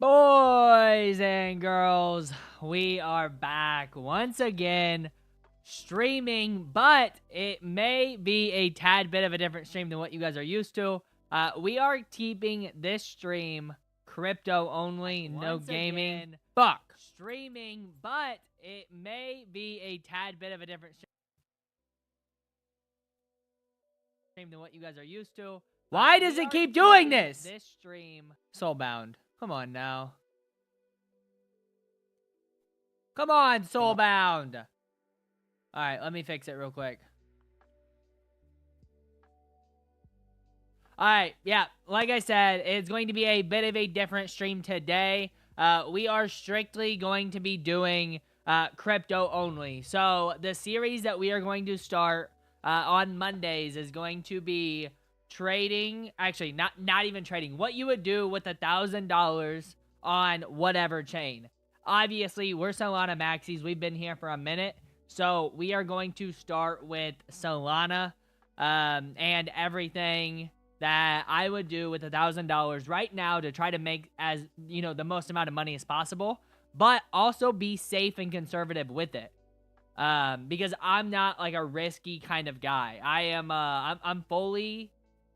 Boys and girls, we are back once again streaming, but it may be a tad bit of a different stream than what you guys are used to. We are keeping this stream crypto only, no gaming. Fuck. Streaming, but it may be a tad bit of a different stream than what you guys are used to. Why does it keep doing this? This stream, Soulbound. Come on now. Come on, Soulbound. All right, let me fix it real quick. All right, yeah, like I said, it's going to be a bit of a different stream today. We are strictly going to be doing crypto only. So the series that we are going to start on Mondays is going to be trading, actually not even trading, what you would do with $1,000 on whatever chain. Obviously, we're Solana maxis. We've been here for a minute. So we are going to start with Solana and everything that I would do with $1,000 right now to try to make as, you know, the most amount of money as possible, but also be safe and conservative with it. Because I'm not like a risky kind of guy. I'm fully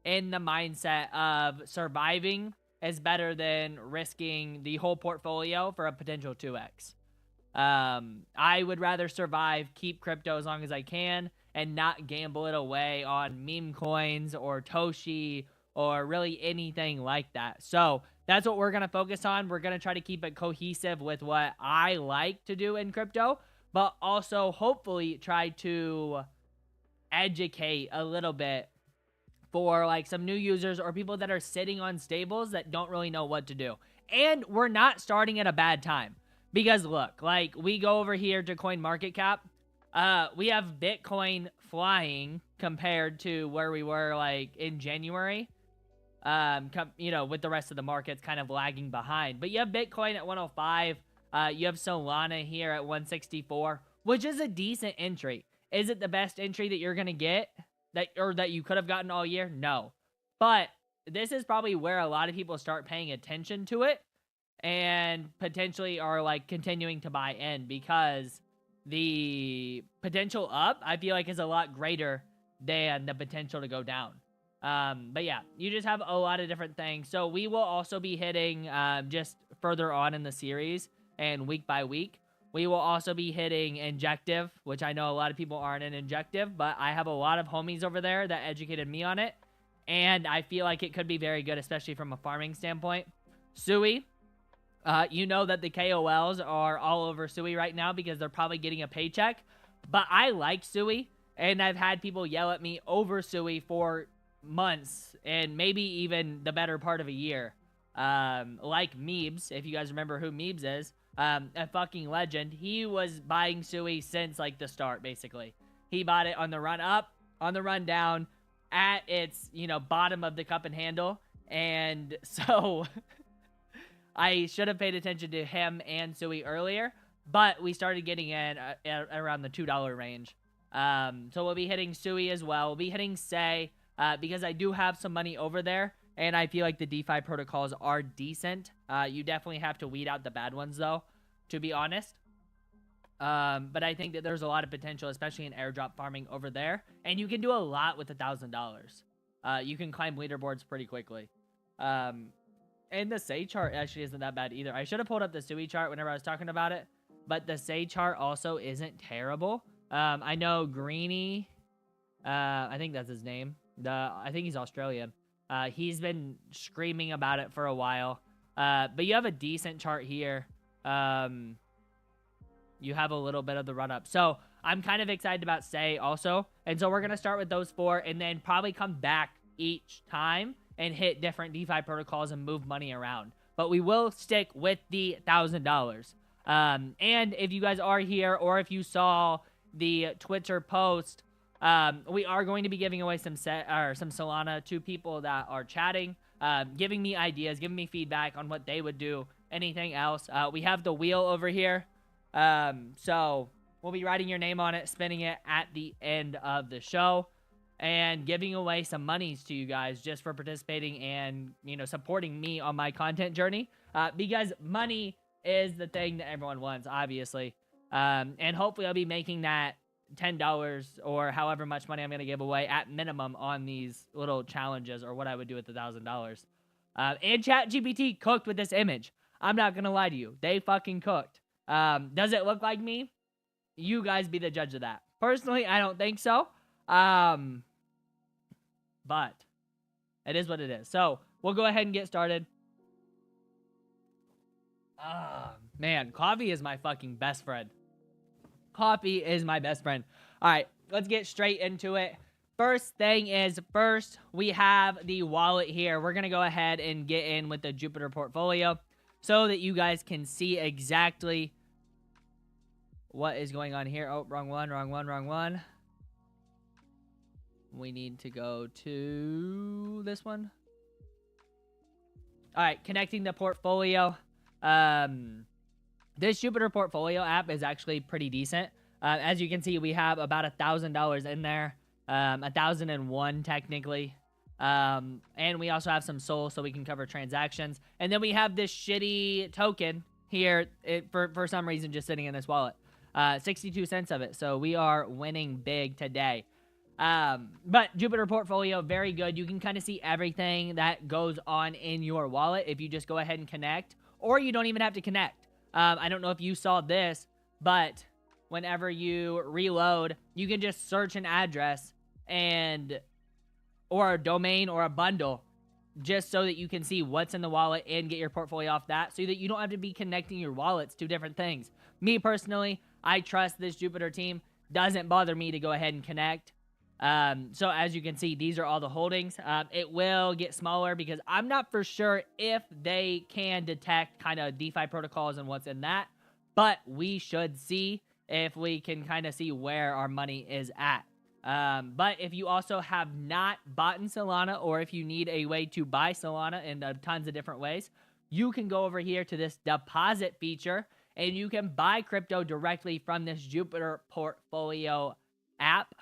in the mindset of surviving is better than risking the whole portfolio for a potential 2x. I would rather survive, keep crypto as long as I can, and not gamble it away on meme coins or Toshi or really anything like that. So that's what we're going to focus on. We're going to try to keep it cohesive with what I like to do in crypto, but also hopefully try to educate a little bit for like some new users or people that are sitting on stables that don't really know what to do. And we're not starting at a bad time. Because look, like we go over here to CoinMarketCap, we have Bitcoin flying compared to where we were like in January. You know, with the rest of the markets kind of lagging behind. But you have Bitcoin at 105. You have Solana here at 164, which is a decent entry. Is it the best entry that you're gonna get that you could have gotten all year? No. But this is probably where a lot of people start paying attention to it and potentially are like continuing to buy in because the potential up, I feel like, is a lot greater than the potential to go down. But yeah, you just have a lot of different things. So we will also be hitting just further on in the series and week by week. We will also be hitting Injective, which I know a lot of people aren't in Injective, but I have a lot of homies over there that educated me on it. And I feel like it could be very good, especially from a farming standpoint. Sui, you know that the KOLs are all over Sui right now because they're probably getting a paycheck. But I like Sui, and I've had people yell at me over Sui for months and maybe even the better part of a year. Like Meebs, if you guys remember who Meebs is. A fucking legend. He was buying Sui since like the start, basically. He bought it on the run up, on the run down, at its, you know, bottom of the cup and handle. And so I should have paid attention to him and Sui earlier, but we started getting in around the $2 range. So we'll be hitting Sui as well. We'll be hitting Say because I do have some money over there. And I feel like the DeFi protocols are decent. You definitely have to weed out the bad ones, though, to be honest. But I think that there's a lot of potential, especially in airdrop farming over there. And you can do a lot with $1,000. You can climb leaderboards pretty quickly. And the Say chart actually isn't that bad either. I should have pulled up the Sui chart whenever I was talking about it. But the Say chart also isn't terrible. I know Greeny, I think that's his name. I think he's Australian. He's been screaming about it for a while. But you have a decent chart here. You have a little bit of the run up. So I'm kind of excited about Say also. And so we're going to start with those four and then probably come back each time and hit different DeFi protocols and move money around. But we will stick with the $1,000. And if you guys are here or if you saw the Twitter post, we are going to be giving away some Solana to people that are chatting, giving me ideas, giving me feedback on what they would do, anything else. We have the wheel over here. So we'll be writing your name on it, spinning it at the end of the show. and giving away some monies to you guys just for participating and, you know, supporting me on my content journey. Because money is the thing that everyone wants, obviously. And hopefully I'll be making that $10 or however much money I'm going to give away at minimum on these little challenges, or what I would do with $1,000. And ChatGPT cooked with this image. I'm not going to lie to you. They fucking cooked. Does it look like me? You guys be the judge of that. Personally, I don't think so. But it is what it is. So we'll go ahead and get started. Man, coffee is my fucking best friend. Coffee is my best friend. All right, let's get straight into it. First thing is, first, we have the wallet here. We're going to go ahead and get in with the Jupiter portfolio so that you guys can see exactly what is going on here. Oh, wrong one. We need to go to this one. All right, connecting the portfolio. This Jupiter portfolio app is actually pretty decent. As you can see, we have about $1,000 in there. 1,001 technically. And we also have some Sol so we can cover transactions. And then we have this shitty token here for some reason just sitting in this wallet. 62 cents of it. So we are winning big today. But Jupiter portfolio, very good. You can kind of see everything that goes on in your wallet if you just go ahead and connect, or you don't even have to connect. I don't know if you saw this, but whenever you reload, you can just search an address or a domain or a bundle just so that you can see what's in the wallet and get your portfolio off that, so that you don't have to be connecting your wallets to different things. Me personally, I trust this Jupiter team. Doesn't bother me to go ahead and connect. So as you can see, these are all the holdings. It will get smaller because I'm not for sure if they can detect kind of DeFi protocols and what's in that, but we should see if we can kind of see where our money is at. But if you also have not bought in Solana, or if you need a way to buy Solana in tons of different ways, you can go over here to this deposit feature and you can buy crypto directly from this Jupiter portfolio app.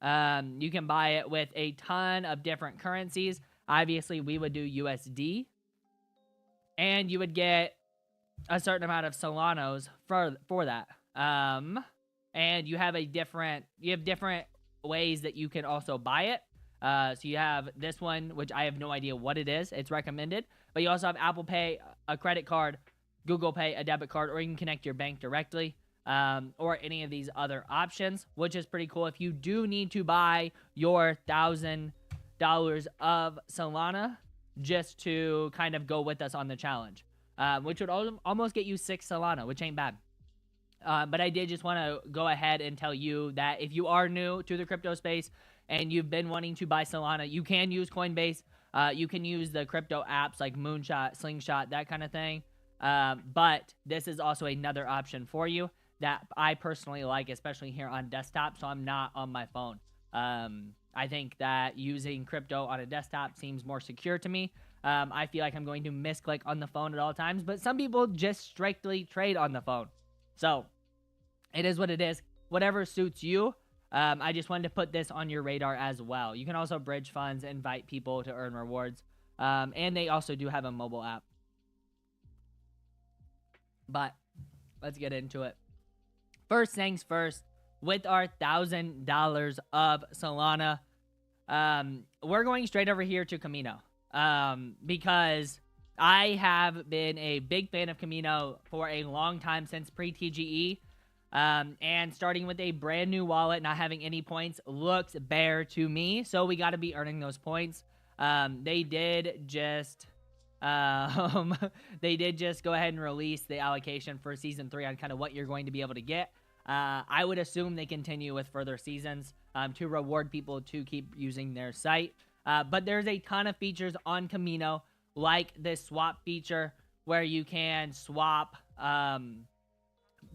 You can buy it with a ton of different currencies. Obviously, we would do USD. And you would get a certain amount of Solanos for that. And you have different ways that you can also buy it. So you have this one, which I have no idea what it is. It's recommended. But you also have Apple Pay, a credit card, Google Pay, a debit card, or you can connect your bank directly. Or any of these other options, which is pretty cool. If you do need to buy your $1,000 of Solana just to kind of go with us on the challenge, which would almost get you 6 Solana, which ain't bad. But I did just want to go ahead and tell you that if you are new to the crypto space and you've been wanting to buy Solana, you can use Coinbase. You can use the crypto apps like Moonshot, Slingshot, that kind of thing. But this is also another option for you that I personally like, especially here on desktop, so I'm not on my phone. I think that using crypto on a desktop seems more secure to me. I feel like I'm going to misclick on the phone at all times, but some people just strictly trade on the phone. So it is what it is. Whatever suits you. I just wanted to put this on your radar as well. You can also bridge funds, invite people to earn rewards. And they also do have a mobile app. But let's get into it. First things first, with our $1,000 of Solana, we're going straight over here to Camino, because I have been a big fan of Camino for a long time, since pre-TGE, and starting with a brand new wallet, not having any points, looks bare to me, so we got to be earning those points. They did just go ahead and release the allocation for season 3 on kind of what you're going to be able to get. I would assume they continue with further seasons to reward people to keep using their site. But there's a ton of features on Camino, like this swap feature where you can swap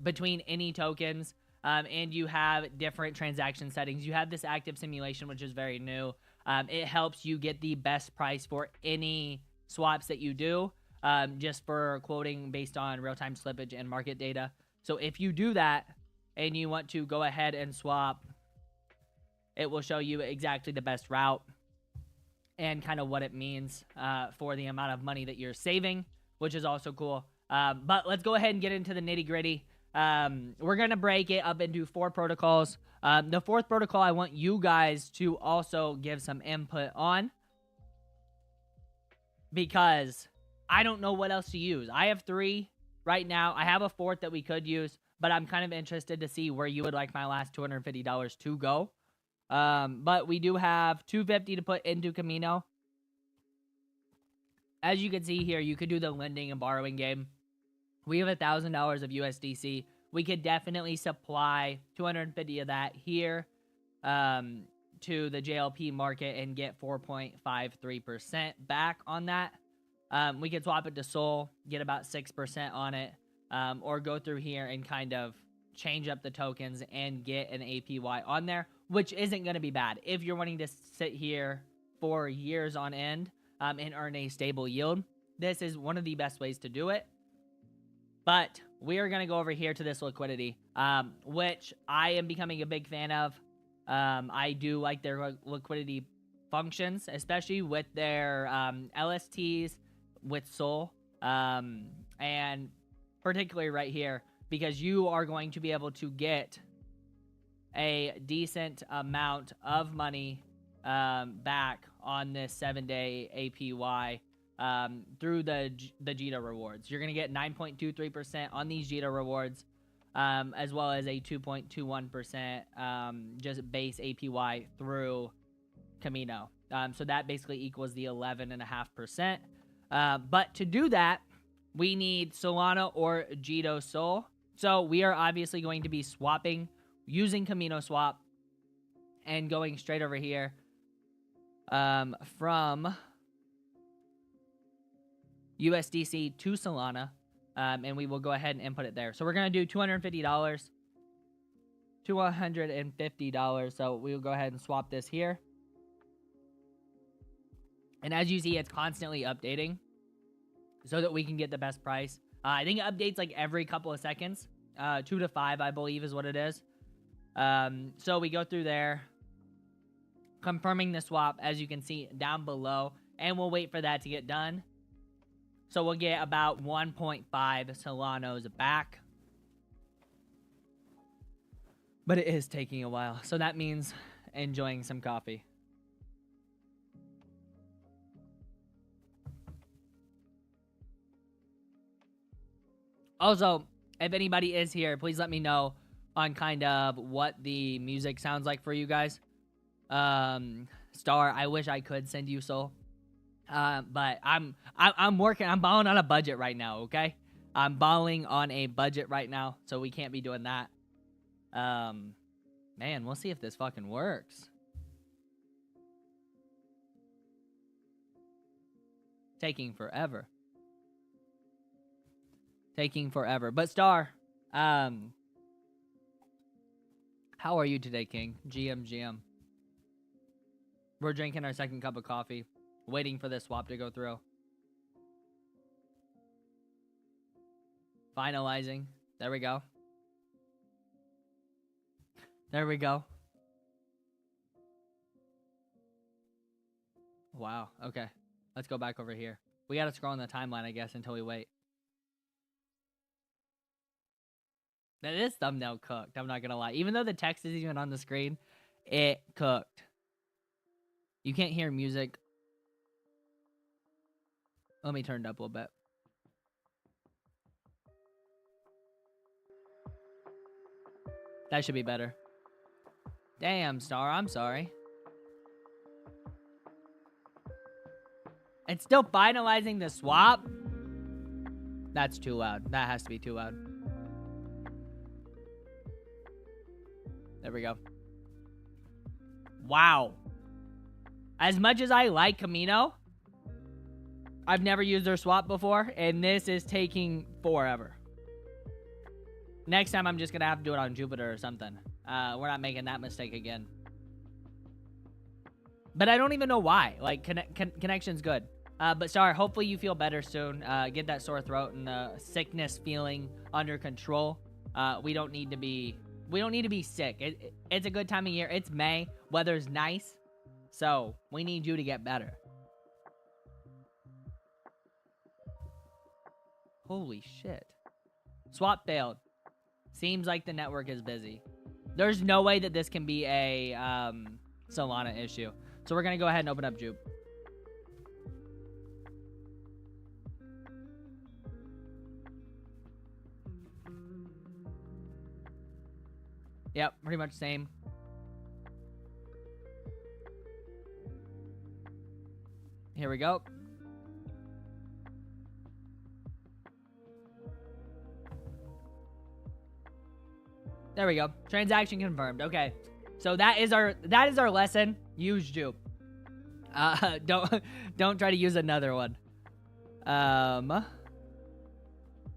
between any tokens, and you have different transaction settings. You have this active simulation, which is very new. It helps you get the best price for any swaps that you do, just for quoting based on real-time slippage and market data. So if you do that and you want to go ahead and swap it will show you exactly the best route and kind of what it means for the amount of money that you're saving, which is also cool. But let's go ahead and get into the nitty gritty. We're going to break it up into 4 protocols. The 4th protocol I want you guys to also give some input on, because I don't know what else to use. I have 3 right now. I have a 4th that we could use, but I'm kind of interested to see where you would like my last $250 to go. But we do have $250 to put into Camino. As you can see here, you could do the lending and borrowing game. We have $1,000 of USDC. We could definitely supply 250 of that here to the JLP market and get 4.53% back on that. We could swap it to Sol, get about 6% on it, or go through here and kind of change up the tokens and get an APY on there, which isn't going to be bad. If you're wanting to sit here for years on end and earn a stable yield, this is one of the best ways to do it. But we are going to go over here to this liquidity, which I am becoming a big fan of. I do like their liquidity functions, especially with their LSTs with Sol, and particularly right here, because you are going to be able to get a decent amount of money back on this 7-day APY through the JITA rewards. You're going to get 9.23% on these JITA rewards, as well as a 2.21% just base APY through Camino. So that basically equals the 11.5%. But to do that, we need Solana or JITA Sol. So we are obviously going to be swapping using Camino Swap and going straight over here from USDC to Solana, and we will go ahead and input it there. So we're going to do $250 to $150. So we will go ahead and swap this here. And as you see, it's constantly updating so that we can get the best price. I think it updates like every couple of seconds. 2 to 5, I believe, is what it is. So we go through there, confirming the swap, as you can see down below, and we'll wait for that to get done. So we'll get about 1.5 Solanos back. But it is taking a while, so that means enjoying some coffee. Also, if anybody is here, please let me know on kind of what the music sounds like for you guys. Star, I wish I could send you Sol. But I'm balling on a budget right now, okay? I'm balling on a budget right now, so we can't be doing that. Man, we'll see if this fucking works. Taking forever. But Star, how are you today, King? GM. We're drinking our second cup of coffee, waiting for this swap to go through. Finalizing. There we go. Wow. Okay. Let's go back over here. We gotta scroll on the timeline, I guess, until we wait. Now, this thumbnail cooked, I'm not gonna lie. Even though the text isn't even on the screen, it cooked. You can't hear music. Let me turn it up a little bit. That should be better. Damn, Star, I'm sorry. It's still finalizing the swap? That's too loud. That has to be too loud. There we go. Wow. As much as I like Camino, I've never used their swap before, and this is taking forever. Next time, I'm just going to have to do it on Jupiter or something. We're not making that mistake again. But I don't even know why. Like, connection's good. But Star, hopefully you feel better soon. Get that sore throat and sickness feeling under control. We don't need to be We don't need to be sick. It's a good time of year. It's May. Weather's nice. So, we need you to get better. Holy shit. Swap failed. Seems like the network is busy. There's no way that this can be a Solana issue. So we're going to go ahead and open up Jupe. Yep, pretty much same. Here we go. There we go. Transaction confirmed. Okay. So that is our lesson. Use Jupe. Don't try to use another one.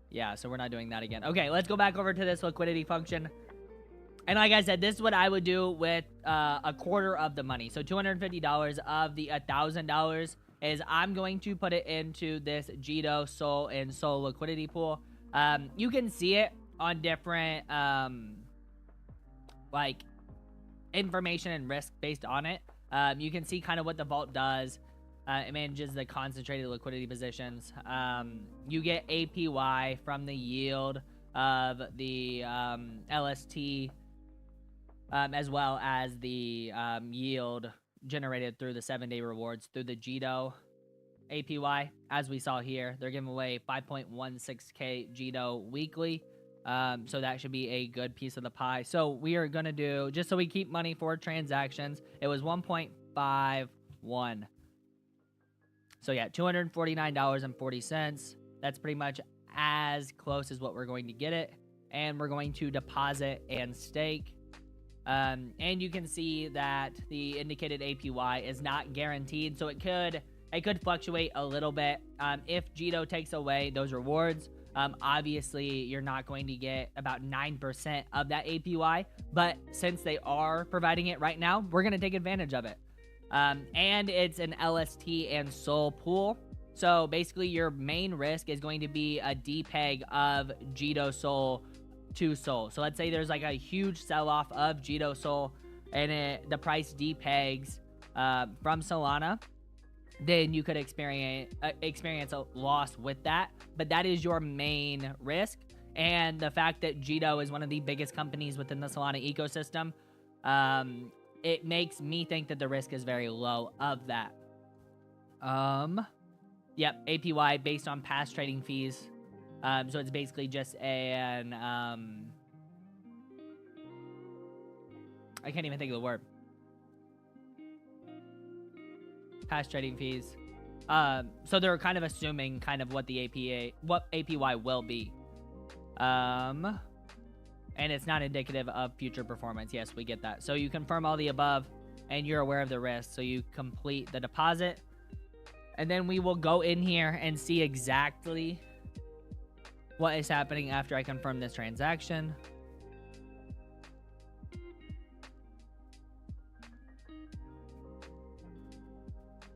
Yeah, so we're not doing that again. Okay, let's go back over to this liquidity function. And like I said, this is what I would do with a quarter of the money. So $250 of the $1,000 is I'm going to put it into this Jito, Sol, and Sol liquidity pool. You can see it on different like information and risk based on it. You can see kind of what the vault does. It manages the concentrated liquidity positions. You get APY from the yield of the LST, as well as the yield generated through the 7-day rewards through the Jito APY. As we saw here, they're giving away 5.16k Jito weekly. So that should be a good piece of the pie. So we are going to do, just so we keep money for transactions, it was 1.51. So yeah, $249.40. That's pretty much as close as what we're going to get it. And we're going to deposit and stake. And you can see that the indicated APY is not guaranteed. So it could fluctuate a little bit. If Jito takes away those rewards, obviously you're not going to get about 9% of that APY. But since they are providing it right now, we're going to take advantage of it. And it's an LST and Sol pool. So basically your main risk is going to be a depeg of Jito Sol to Sol. So let's say there's like a huge sell-off of Jito Sol and the price depegs from Solana. Then you could experience a loss with that. But that is your main risk. And the fact that Jito is one of the biggest companies within the Solana ecosystem, it makes me think that the risk is very low of that. Yep, APY based on past trading fees. So it's basically just an, I can't even think of the word. Past trading fees. So they're kind of assuming kind of what the APY will be. And it's not indicative of future performance. Yes, we get that. So you confirm all the above, and you're aware of the risk. So you complete the deposit. And then we will go in here and see exactly what is happening after I confirm this transaction.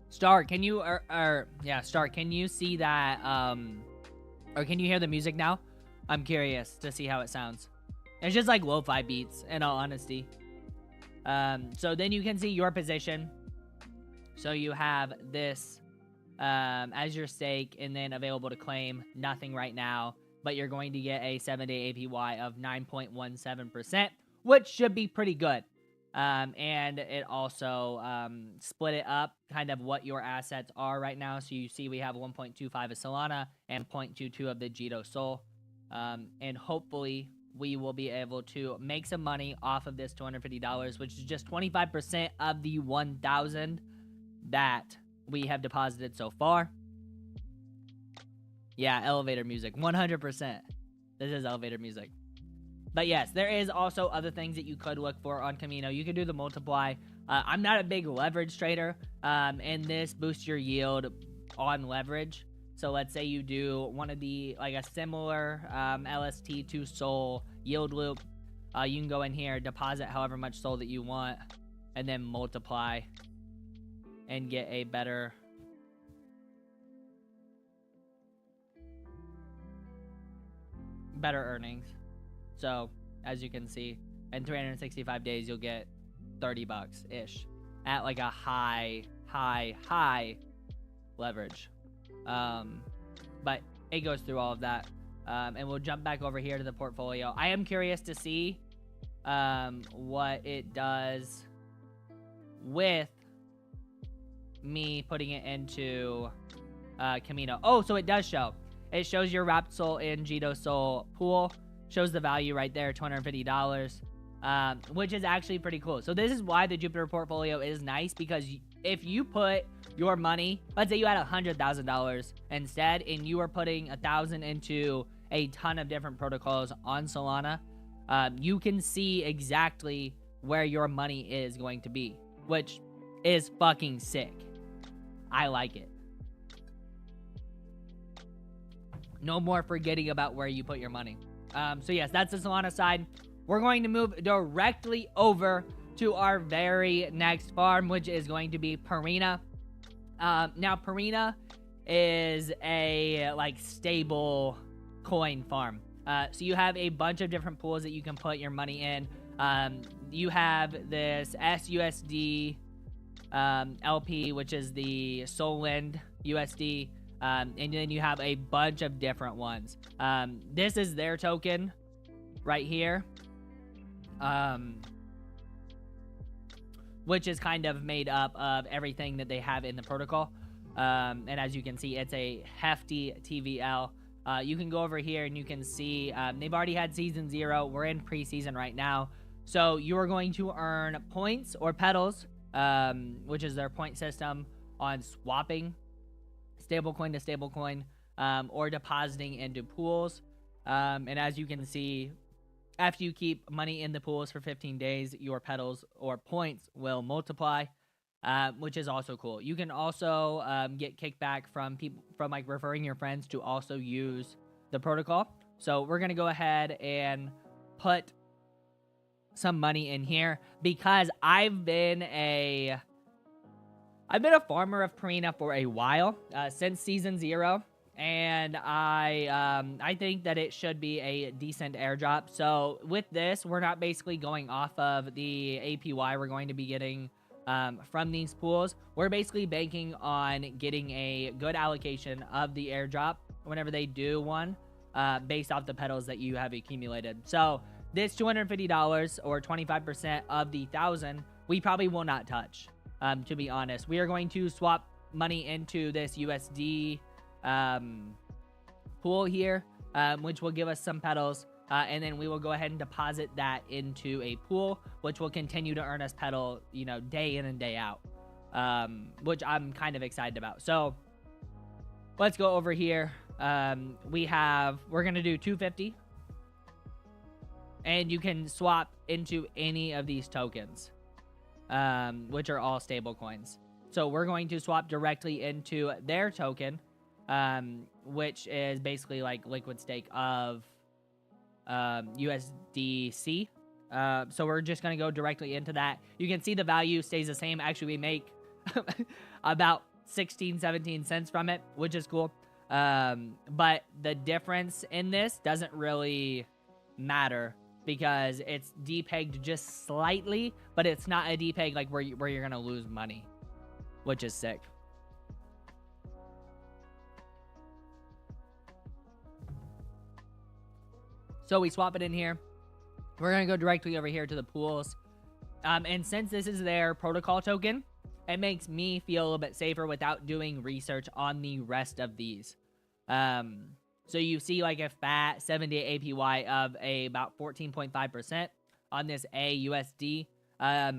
Star, can you, Star, can you see that, or can you hear the music now? I'm curious to see how it sounds. It's just like lo-fi beats, in all honesty. So then you can see your position. So you have this as your stake, and then available to claim, nothing right now. But you're going to get a 7-day APY of 9.17%, which should be pretty good. And it also split it up, kind of what your assets are right now. So you see we have 1.25 of Solana and 0.22 of the Jito Sol. And hopefully we will be able to make some money off of this $250, which is just 25% of the 1,000 that we have deposited so far. Yeah, elevator music, 100%. This is elevator music. But yes, there is also other things that you could look for on Camino. You can do the multiply. I'm not a big leverage trader, and this boosts your yield on leverage. So let's say you do one of the, like a similar LST to Sol yield loop. You can go in here, deposit however much Sol that you want, and then multiply and get a better earnings. So as you can see, in 365 days, you'll get 30 bucks ish at like a high leverage. But it goes through all of that. And we'll jump back over here to the portfolio. I am curious to see what it does with me putting it into Camino. Oh, so it does show. It shows your Wrapped Soul and Jito Soul pool. Shows the value right there, $250, which is actually pretty cool. So this is why the Jupiter portfolio is nice, because if you put your money, let's say you had $100,000 instead, and you are putting 1,000 into a ton of different protocols on Solana, you can see exactly where your money is going to be, which is fucking sick. I like it. No more forgetting about where you put your money. So yes, that's the Solana side. We're going to move directly over to our very next farm, which is going to be Purina. Now Purina is a like stable coin farm. So you have a bunch of different pools that you can put your money in. You have this SUSD LP, which is the Solend USD. And then you have a bunch of different ones. This is their token right here. Which is kind of made up of everything that they have in the protocol. And as you can see, it's a hefty TVL. You can go over here and you can see they've already had season 0. We're in preseason right now. So you are going to earn points or petals, which is their point system, on swapping stablecoin to stablecoin, or depositing into pools. And as you can see, after you keep money in the pools for 15 days, your petals or points will multiply, which is also cool. You can also get kickback from people, from like referring your friends to also use the protocol. So we're gonna go ahead and put some money in here, because I've been a farmer of Purina for a while, since season 0. And I think that it should be a decent airdrop. So with this, we're not basically going off of the APY we're going to be getting from these pools. We're basically banking on getting a good allocation of the airdrop whenever they do one, based off the petals that you have accumulated. So this $250 or 25% of the 1,000, we probably will not touch, to be honest. We are going to swap money into this USD pool here, which will give us some petals, and then we will go ahead and deposit that into a pool, which will continue to earn us petal, you know, day in and day out, which I'm kind of excited about. So let's go over here. We're gonna do 250, and you can swap into any of these tokens, which are all stable coins. So we're going to swap directly into their token, which is basically like liquid stake of USDC. So we're just going to go directly into that. You can see the value stays the same. Actually, we make about 16-17 cents from it, which is cool. But the difference in this doesn't really matter, because it's depegged just slightly, but it's not a depeg like where you're going to lose money, which is sick. So we swap it in here. We're going to go directly over here to the pools. And since this is their protocol token, it makes me feel a little bit safer without doing research on the rest of these. So you see like a fat 7-day APY of about 14.5% on this AUSD. I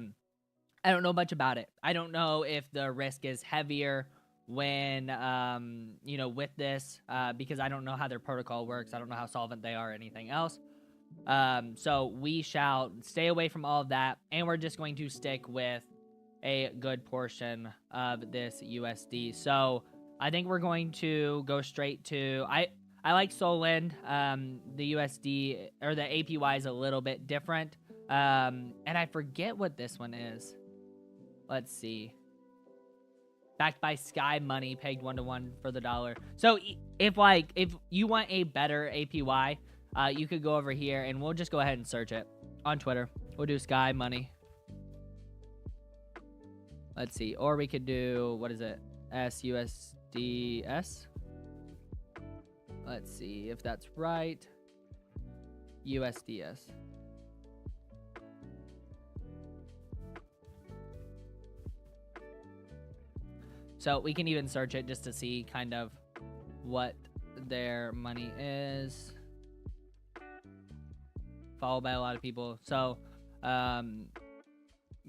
don't know much about it. I don't know if the risk is heavier when, you know, with this, because I don't know how their protocol works. I don't know how solvent they are or anything else. So we shall stay away from all of that, and we're just going to stick with a good portion of this USD. So I think we're going to go straight to, I like Solend. The USD or the APY is a little bit different. And I forget what this one is. Let's see. Backed by Sky Money, pegged 1-to-1 for the dollar. So if you want a better APY, you could go over here and we'll just go ahead and search it. on Twitter. We'll do Sky Money. Let's see. Or we could do, what is it? SUSDS. Let's see if that's right. USDS. So we can even search it just to see kind of what their money is. Followed by a lot of people. So,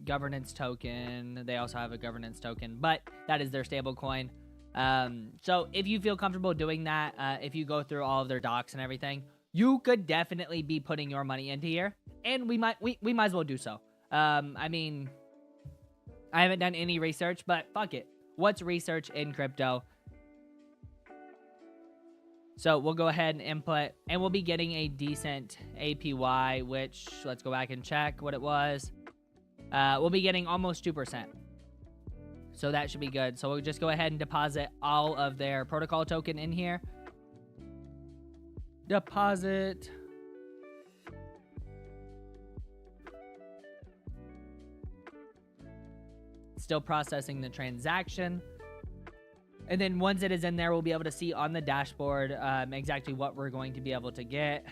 governance token. They also have a governance token, but that is their stable coin. So if you feel comfortable doing that, if you go through all of their docs and everything, you could definitely be putting your money into here, and we might as well do so. I mean, I haven't done any research, but fuck it. What's research in crypto? So we'll go ahead and input, and we'll be getting a decent APY, which let's go back and check what it was. We'll be getting almost 2%. So that should be good. So we'll just go ahead and deposit all of their protocol token in here. Deposit. Still processing the transaction. And then once it is in there, we'll be able to see on the dashboard exactly what we're going to be able to get.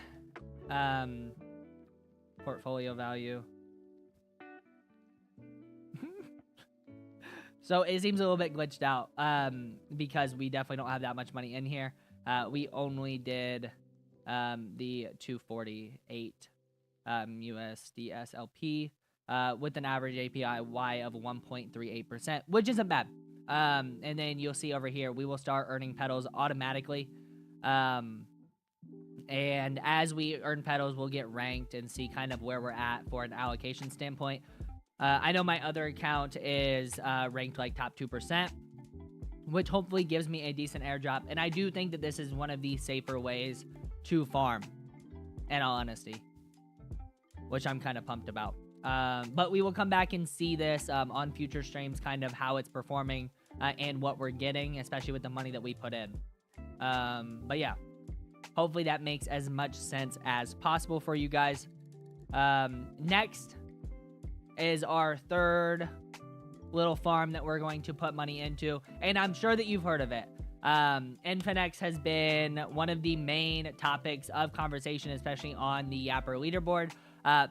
Portfolio value. So it seems a little bit glitched out because we definitely don't have that much money in here. We only did the 248 USDSLP with an average APY of 1.38%, which isn't bad. And then you'll see over here, we will start earning petals automatically. And as we earn petals, we'll get ranked and see kind of where we're at for an allocation standpoint. I know my other account is ranked like top 2%, which hopefully gives me a decent airdrop. And I do think that this is one of the safer ways to farm, in all honesty, which I'm kind of pumped about. But we will come back and see this on future streams, kind of how it's performing and what we're getting, especially with the money that we put in. But yeah, hopefully that makes as much sense as possible for you guys. Next is our third little farm that we're going to put money into, and I'm sure that you've heard of it. Infinex has been one of the main topics of conversation, especially on the Yapper leaderboard,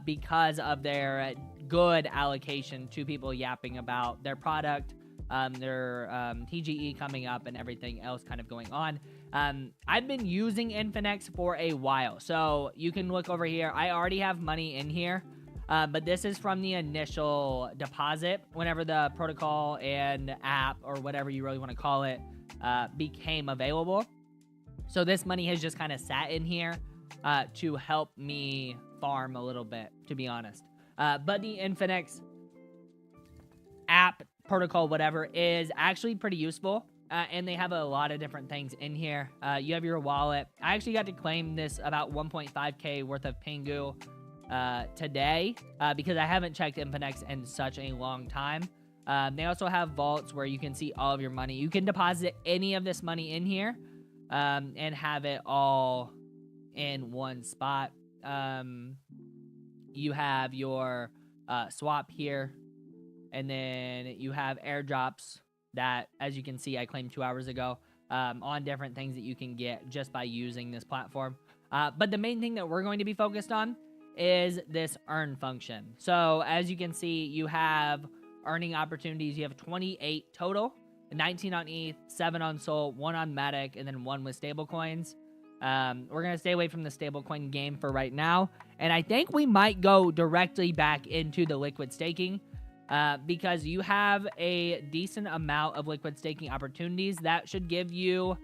because of their good allocation to people yapping about their product, their TGE coming up, and everything else kind of going on. I've been using Infinex for a while, so you can look over here. I already have money in here. But this is from the initial deposit whenever the protocol and app, or whatever you really want to call it, became available. So this money has just kind of sat in here to help me farm a little bit, to be honest. But the Infinex app, protocol, whatever, is actually pretty useful. And they have a lot of different things in here. You have your wallet. I actually got to claim this about 1.5K worth of Pingu today because I haven't checked Infinex in such a long time. They also have vaults where you can see all of your money. You can deposit any of this money in here and have it all in one spot. You have your swap here, and then you have airdrops that, as you can see, I claimed 2 hours ago on different things that you can get just by using this platform. But the main thing that we're going to be focused on is this earn function. So as you can see, you have earning opportunities. You have 28 total, 19 on ETH, 7 on Sol, 1 on Matic, and then 1 with stablecoins. We're going to stay away from the stablecoin game for right now. And I think we might go directly back into the liquid staking because you have a decent amount of liquid staking opportunities that should give you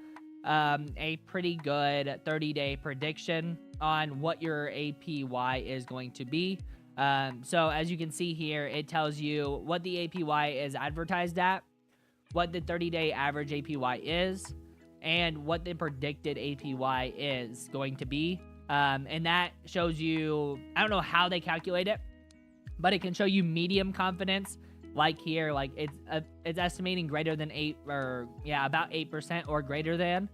a pretty good 30-day prediction on what your APY is going to be. So as you can see here, it tells you what the APY is advertised at, what the 30-day average APY is, and what the predicted APY is going to be. And that shows you, I don't know how they calculate it, but it can show you medium confidence. Like here, like it's estimating greater than 8, or yeah, about 8% or greater than,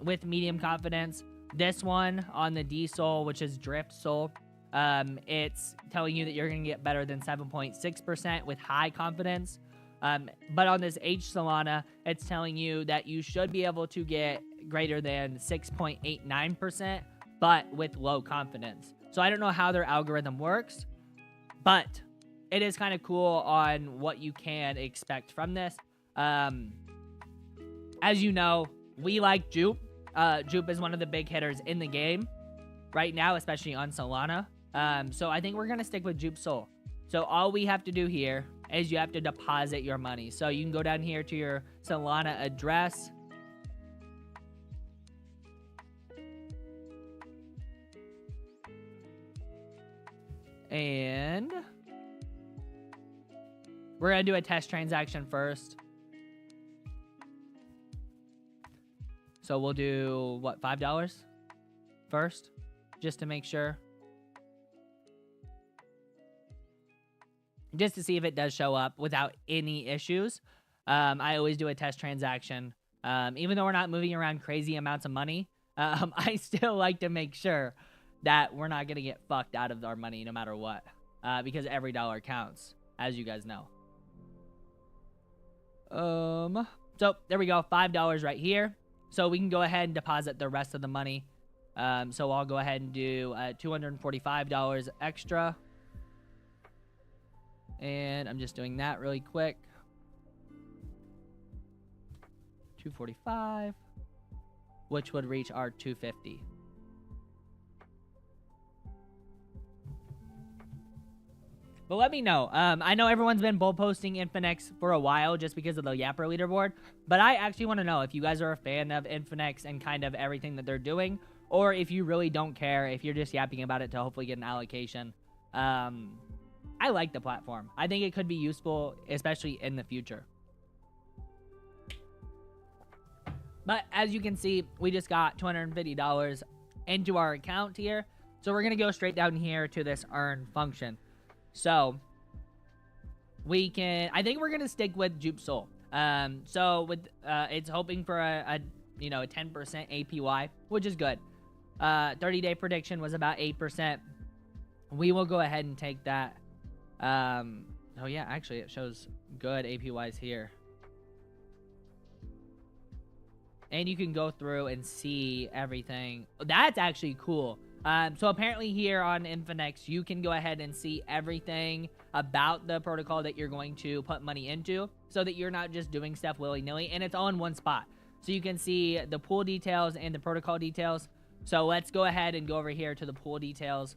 with medium confidence. This one on the D Sol, which is Drift Sol, it's telling you that you're going to get better than 7.6% with high confidence. But on this H Solana, it's telling you that you should be able to get greater than 6.89%, but with low confidence. So I don't know how their algorithm works, but it is kind of cool on what you can expect from this. As you know, we like Jupe. Jupe is one of the big hitters in the game right now, especially on Solana. So I think we're going to stick with Jupe Sol. So all we have to do here is you have to deposit your money. So you can go down here to your Solana address. And we're going to do a test transaction first. So we'll do, what, $5 first, just to make sure. Just to see if it does show up without any issues. I always do a test transaction. Even though we're not moving around crazy amounts of money, I still like to make sure that we're not going to get fucked out of our money no matter what. Because every dollar counts, as you guys know. So there we go, $5 right here. So we can go ahead and deposit the rest of the money. So I'll go ahead and do $245 extra. And I'm just doing that really quick. 245, which would reach our 250. But let me know. I know everyone's been bull posting Infinex for a while just because of the Yapper leaderboard. But I actually want to know if you guys are a fan of Infinex and kind of everything that they're doing. Or if you really don't care, if you're just yapping about it to hopefully get an allocation. I like the platform. I think it could be useful, especially in the future. But as you can see, we just got $250 into our account here. So we're going to go straight down here to this earn function. So we can, I think we're going to stick with Jupe Sol. So with, it's hoping for a 10% APY, which is good. 30-day prediction was about 8%. We will go ahead and take that. Oh yeah, actually it shows good APYs here. And you can go through and see everything. That's actually cool. So apparently here on Infinex, you can go ahead and see everything about the protocol that you're going to put money into so that you're not just doing stuff willy-nilly, and it's all in one spot. So you can see the pool details and the protocol details. So let's go ahead and go over here to the pool details.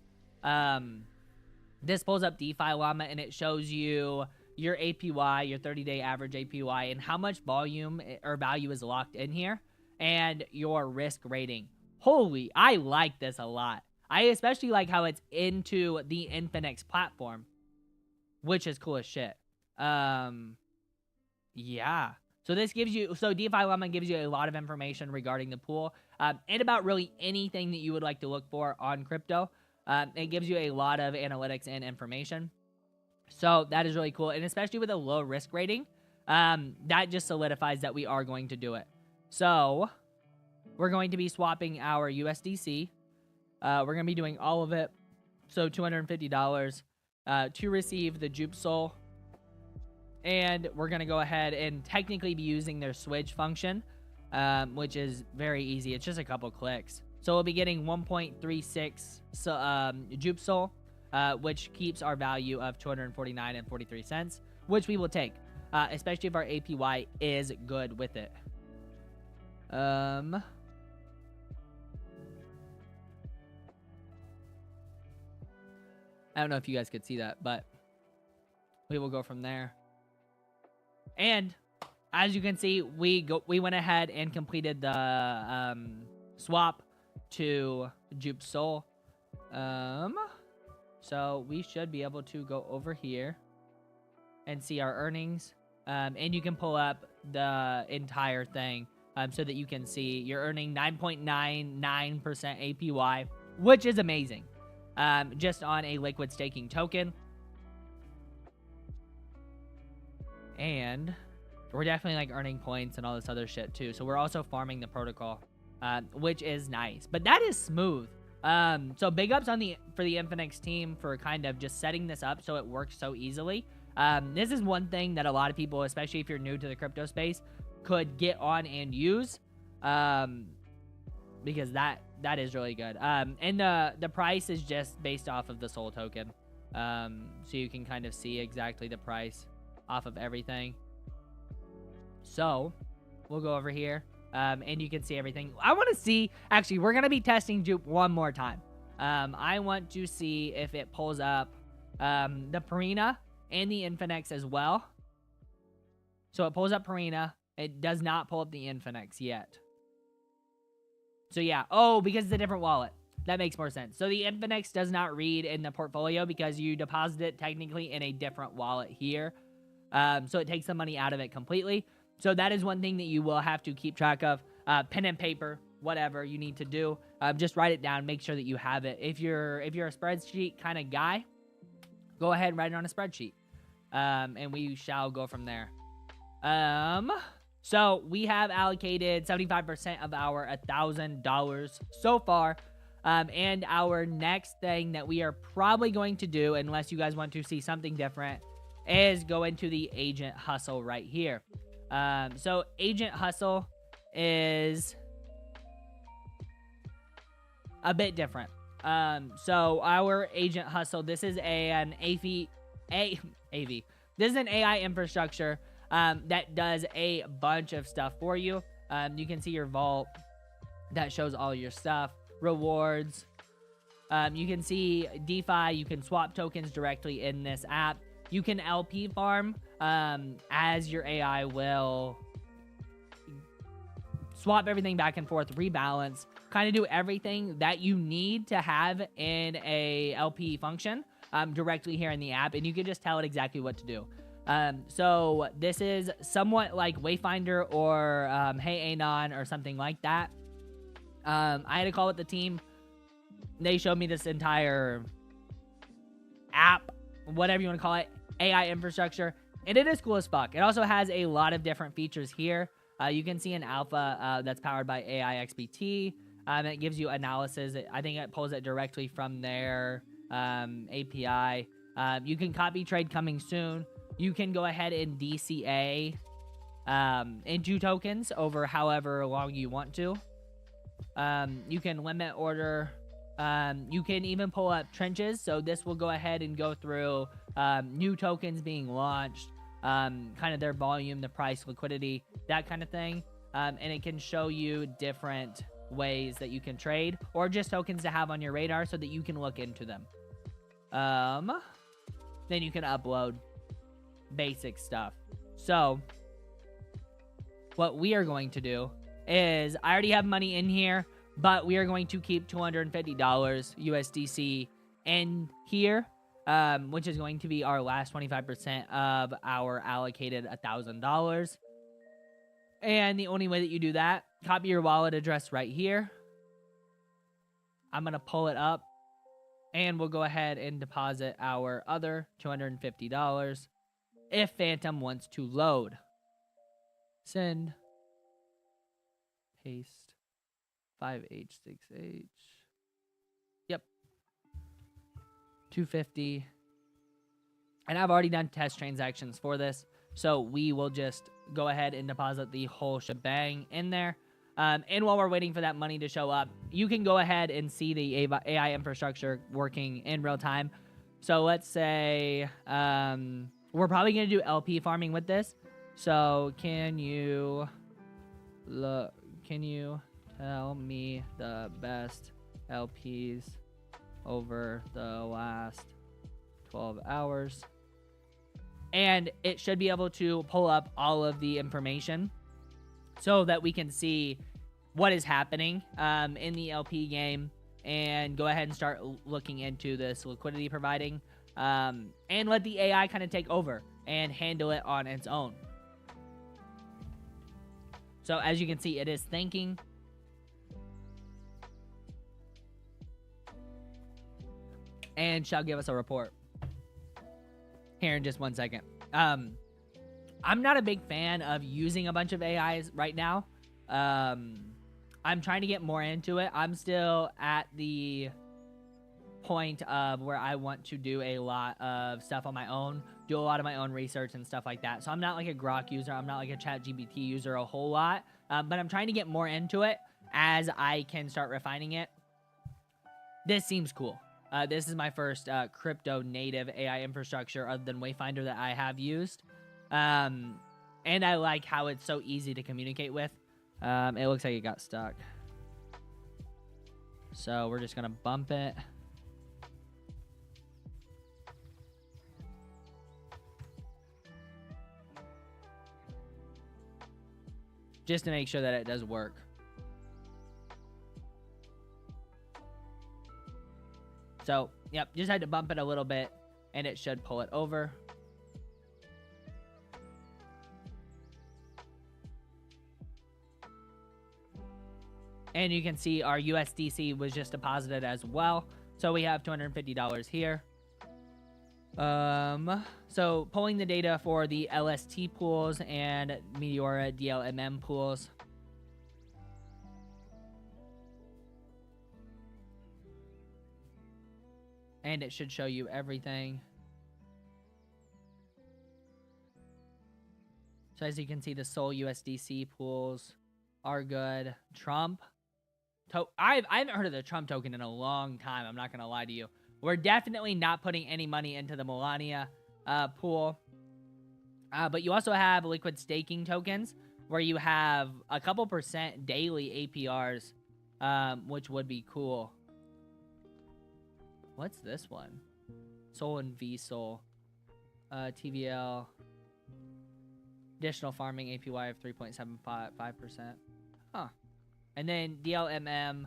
This pulls up DeFi Llama and it shows you your APY, your 30-day average APY, and how much volume or value is locked in here, and your risk rating. Holy, I like this a lot. I especially like how it's into the Infinex platform, which is cool as shit. Yeah. So this gives you, so DeFi Llama gives you a lot of information regarding the pool, and about really anything that you would like to look for on crypto. It gives you a lot of analytics and information. So that is really cool. And especially with a low risk rating, that just solidifies that we are going to do it. So we're going to be swapping our USDC. We're going to be doing all of it. So $250 to receive the Jupe Sol. And we're going to go ahead and technically be using their switch function, which is very easy. It's just a couple clicks. So we'll be getting 1.36 Jupe Sol, which keeps our value of 249.43 cents, which we will take, especially if our APY is good with it. I don't know if you guys could see that, but we will go from there. And as you can see, we went ahead and completed the swap to Jupe Sol. So we should be able to go over here and see our earnings. And you can pull up the entire thing so that you can see you're earning 9.99% APY, which is amazing. Just on a liquid staking token. And we're definitely like earning points and all this other shit too. So we're also farming the protocol, which is nice. But that is smooth. So big ups for the Infinix team for kind of just setting this up so it works so easily. This is one thing that a lot of people, especially if you're new to the crypto space, could get on and use, because that is really good. And the price is just based off of the Sol token, so you can kind of see exactly the price off of everything. So we'll go over here, and you can see everything. I want to see, actually, we're gonna be testing Jupe one more time. I want to see if it pulls up the Purina and the Infinix as well. So it pulls up Purina. It does not pull up the Infinix yet. So yeah. Oh, because it's a different wallet. That makes more sense. So the Infinix does not read in the portfolio because you deposit it technically in a different wallet here. So it takes the money out of it completely. So that is one thing that you will have to keep track of. Pen and paper, whatever you need to do. Just write it down. Make sure that you have it. If you're a spreadsheet kind of guy, go ahead and write it on a spreadsheet. And we shall go from there. So we have allocated 75% of our $1,000 so far. And our next thing that we are probably going to do, unless you guys want to see something different, is go into the agent hustle right here. So agent hustle is a bit different. So our agent hustle, this is an AV. This is an AI infrastructure that does a bunch of stuff for you. You can see your vault that shows all your stuff, rewards. You can see DeFi. You can swap tokens directly in this app. You can LP farm as your AI will swap everything back and forth, rebalance, kind of do everything that you need to have in a LP function directly here in the app, and you can just tell it exactly what to do. So this is somewhat like Wayfinder or Hey Anon or something like that. I had a call with the team. They showed me this entire app, whatever you want to call it, AI infrastructure, and it is cool as fuck. It also has a lot of different features here. You can see an alpha that's powered by AI XBT. It gives you analysis. I think it pulls it directly from their API. You can copy trade coming soon. You can go ahead and DCA into tokens over however long you want to. You can limit order. You can even pull up trenches. So this will go ahead and go through new tokens being launched, kind of their volume, the price, liquidity, that kind of thing. And it can show you different ways that you can trade or just tokens to have on your radar so that you can look into them. Then you can upload basic stuff. So what we are going to do is, I already have money in here, but we are going to keep $250 USDC in here, which is going to be our last 25% of our allocated $1,000. And the only way that you do that, copy your wallet address right here. I'm going to pull it up, and we'll go ahead and deposit our other $250 if Phantom wants to load. Send. Paste. 5H6H. Yep. 250. And I've already done test transactions for this, so we will just go ahead and deposit the whole shebang in there. And while we're waiting for that money to show up, you can go ahead and see the AI infrastructure working in real time. So let's say we're probably going to do LP farming with this. So can you tell me the best LPs over the last 12 hours? And it should be able to pull up all of the information so that we can see what is happening in the LP game and go ahead and start looking into this liquidity providing, and let the AI kind of take over and handle it on its own. So as you can see, it is thinking. And shall give us a report here in just 1 second. I'm not a big fan of using a bunch of AIs right now. I'm trying to get more into it. I'm still at the point of where I want to do a lot of stuff on my own, do a lot of my own research and stuff like that. So I'm not like a Grok user. I'm not like a ChatGPT user a whole lot, but I'm trying to get more into it as I can start refining it. This seems cool. This is my first crypto native AI infrastructure other than Wayfinder that I have used. And I like how it's so easy to communicate with. It looks like it got stuck. So we're just going to bump it. Just to make sure that it does work. So, yep, just had to bump it a little bit, and it should pull it over. And you can see our USDC was just deposited as well. So we have $250 here. So pulling the data for the LST pools and Meteora DLMM pools. And it should show you everything. So as you can see, the Sol USDC pools are good. Trump. I haven't heard of the Trump token in a long time. I'm not going to lie to you. We're definitely not putting any money into the Melania pool. But you also have liquid staking tokens where you have a couple % daily APRs, which would be cool. What's this one? Sol and VSol. TVL. Additional farming APY of 3.75%. Huh. And then DLMM,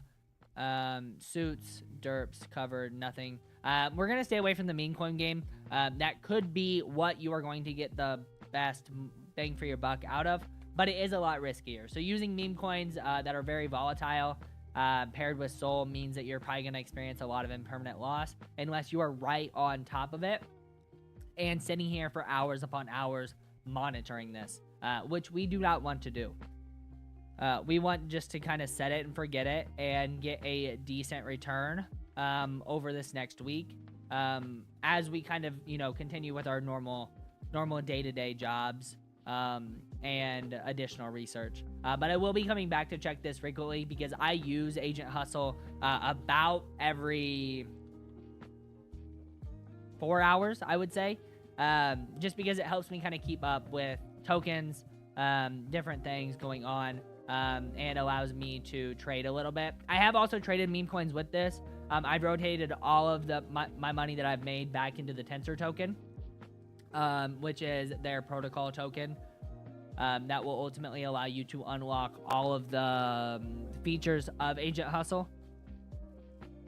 suits, derps, covered, nothing. We're going to stay away from the meme coin game. That could be what you are going to get the best bang for your buck out of, but it is a lot riskier. So using meme coins that are very volatile, paired with Sol means that you're probably going to experience a lot of impermanent loss unless you are right on top of it and sitting here for hours upon hours monitoring this, which we do not want to do. We want just to kind of set it and forget it and get a decent return over this next week as we kind of, continue with our normal day-to-day jobs and additional research. But I will be coming back to check this frequently because I use Agent Hustle about every 4 hours, I would say, just because it helps me kind of keep up with tokens, different things going on. And allows me to trade a little bit. I have also traded meme coins with this. I've rotated all of my money that I've made back into the Tensor token, which is their protocol token. That will ultimately allow you to unlock all of the features of Agent Hustle,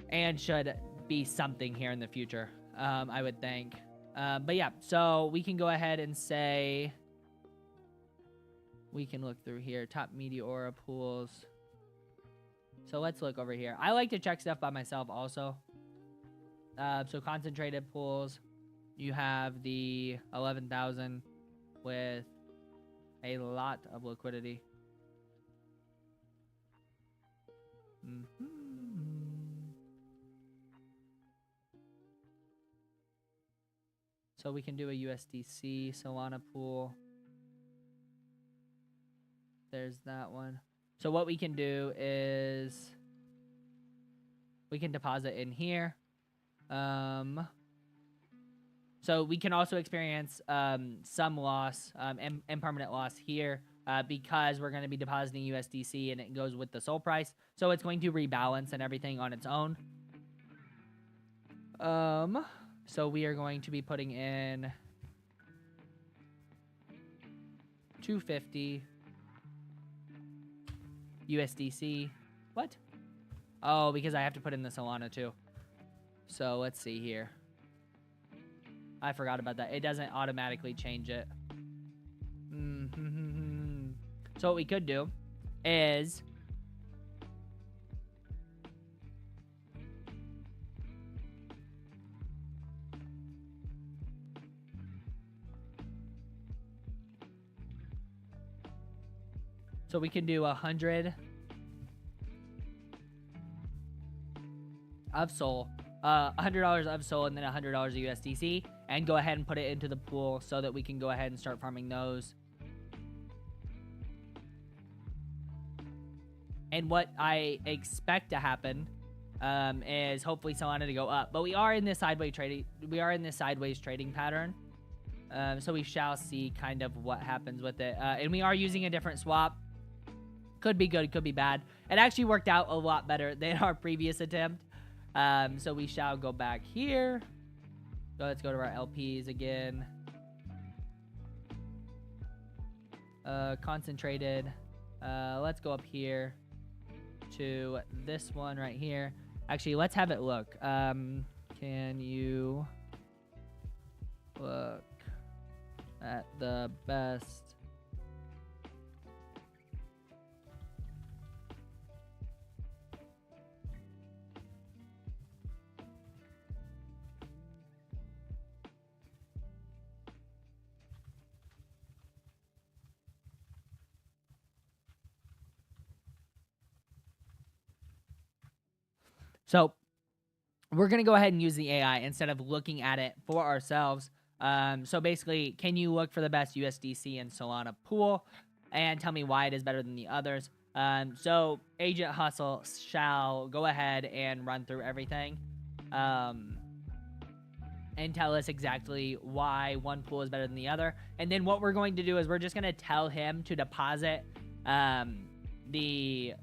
and should be something here in the future, I would think. But yeah, so we can go ahead and say. We can look through here. Top Meteora pools. So let's look over here. I like to check stuff by myself also. So concentrated pools. You have the 11,000 with a lot of liquidity. So we can do a USDC Solana pool. There's that one. So what we can do is we can deposit in here. So we can also experience some loss, impermanent loss here because we're going to be depositing USDC and it goes with the Sol price. So it's going to rebalance and everything on its own. So we are going to be putting in 250 USDC. What? Oh, because I have to put in the Solana too. So let's see here. I forgot about that. It doesn't automatically change it. So what we could do is we can do 100 of Sol, $100 of Sol, and then $100 of USDC, and go ahead and put it into the pool so that we can go ahead and start farming those. And what I expect to happen is hopefully Solana to go up, but we are in this sideways trading pattern. So we shall see kind of what happens with it. And we are using a different swap. Could be good, could be bad. It actually worked out a lot better than our previous attempt. So we shall go back here. So let's go to our LPs again. Concentrated. Let's go up here to this one right here. Actually, let's have it look. Can you look at the best So we're going to go ahead and use the AI instead of looking at it for ourselves. So basically, can you look for the best USDC and Solana pool and tell me why it is better than the others? So Agent Hustle shall go ahead and run through everything and tell us exactly why one pool is better than the other. And then what we're going to do is we're just going to tell him to deposit so the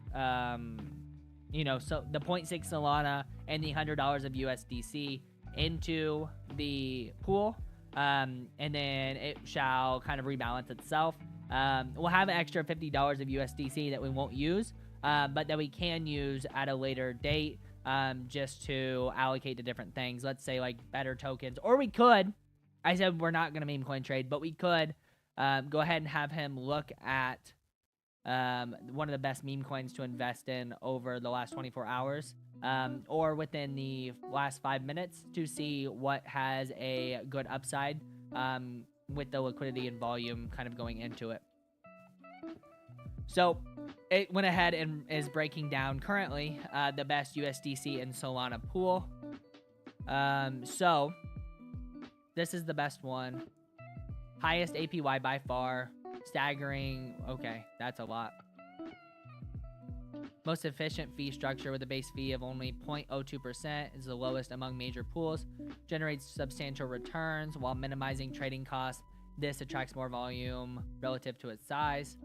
0.6 Solana and the $100 of USDC into the pool, and then it shall kind of rebalance itself. We'll have an extra $50 of USDC that we won't use, but that we can use at a later date, just to allocate to different things. Let's say like better tokens, or we could, I said we're not going to meme coin trade, but we could go ahead and have him look at one of the best meme coins to invest in over the last 24 hours, or within the last 5 minutes to see what has a good upside, with the liquidity and volume kind of going into it. So it went ahead and is breaking down currently the best USDC and Solana pool. So this is the best one. Highest APY by far. Staggering. Okay, that's a lot. Most efficient fee structure with a base fee of only 0.02% is the lowest among major pools. Generates substantial returns while minimizing trading costs. This attracts more volume relative to its size.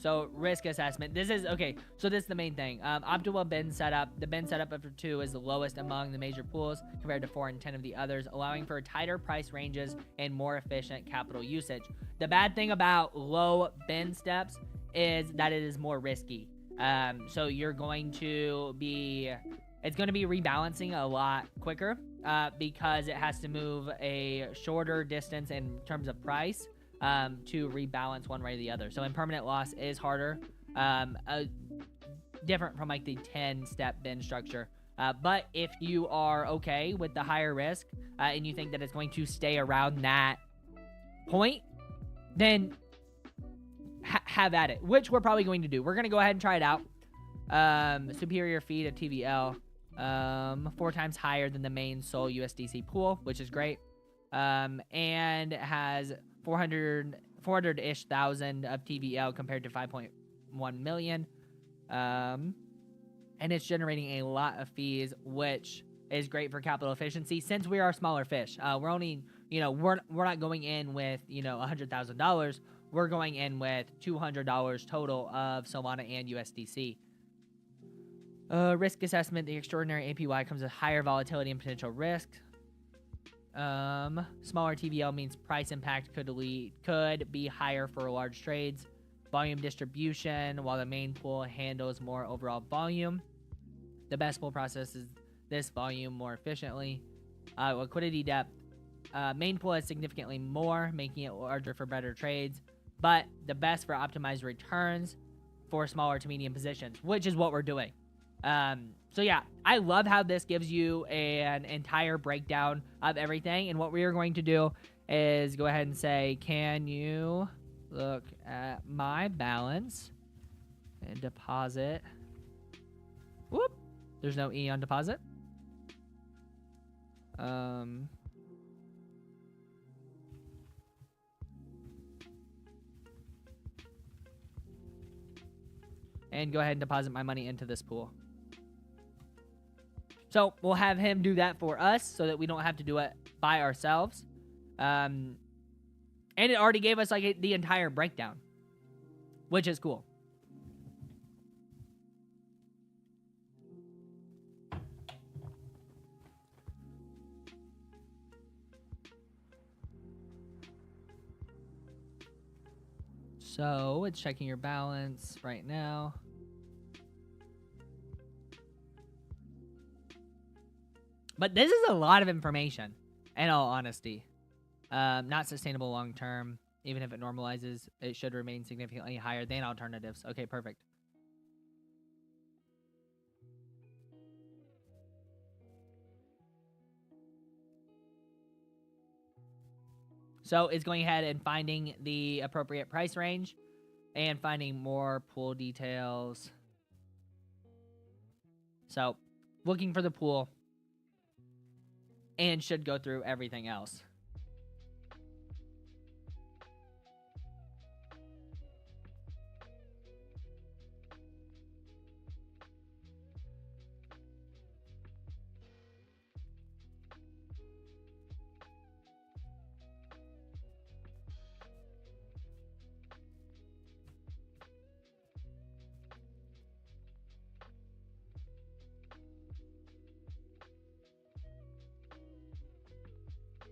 So risk assessment. This is okay. So this is the main thing. Optimal bin setup. The bin setup after 2 is the lowest among the major pools compared to 4 and 10 of the others, allowing for tighter price ranges and more efficient capital usage. The bad thing about low bin steps is that it is more risky. So you're going to be, it's going to be rebalancing a lot quicker because it has to move a shorter distance in terms of price. To rebalance one way or the other. So impermanent loss is harder, different from like the 10-step bin structure. But if you are okay with the higher risk and you think that it's going to stay around that point, then have at it, which we're probably going to do. We're going to go ahead and try it out. Superior fee to TVL, 4 times higher than the main Sol USDC pool, which is great. And it has 400-ish thousand of TVL compared to 5.1 million. And it's generating a lot of fees, which is great for capital efficiency since we are smaller fish. We're only, we're not going in with, $100,000. We're going in with $200 total of Solana and USDC. Risk assessment. The extraordinary APY comes with higher volatility and potential risk. Smaller TVL means price impact could be higher for large trades. Volume distribution, while the main pool handles more overall volume. The best pool processes this volume more efficiently. Liquidity depth. Main pool has significantly more, making it larger for better trades, but the best for optimized returns for smaller to medium positions, which is what we're doing. So yeah, I love how this gives you an entire breakdown of everything. And what we are going to do is go ahead and say, can you look at my balance and deposit? Whoop. There's no E on deposit. And go ahead and deposit my money into this pool. So we'll have him do that for us so that we don't have to do it by ourselves. And it already gave us like the entire breakdown, which is cool. So it's checking your balance right now. But this is a lot of information, in all honesty. Not sustainable long term. Even if it normalizes, it should remain significantly higher than alternatives. Okay, perfect. So it's going ahead and finding the appropriate price range and finding more pool details. So looking for the pool and should go through everything else.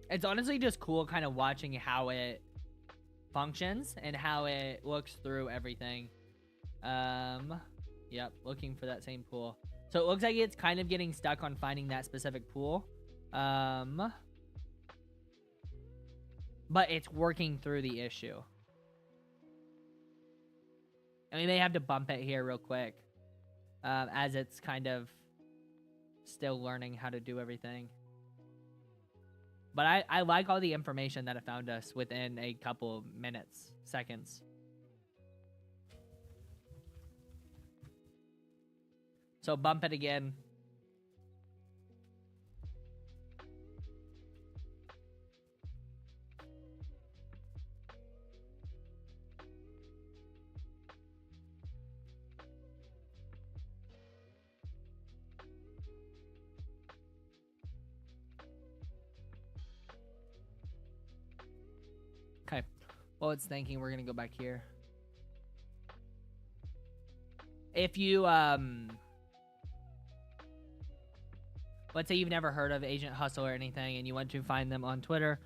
It's honestly just cool kind of watching how it functions and how it looks through everything. Yep, looking for that same pool. So it looks like it's kind of getting stuck on finding that specific pool. But it's working through the issue. And we may have to bump it here real quick. As it's kind of still learning how to do everything. But I like all the information that it found us within a couple minutes, seconds. So bump it again. Okay. Well, it's thinking we're going to go back here. If you, let's say you've never heard of Agent Hustle or anything and you want to find them on Twitter,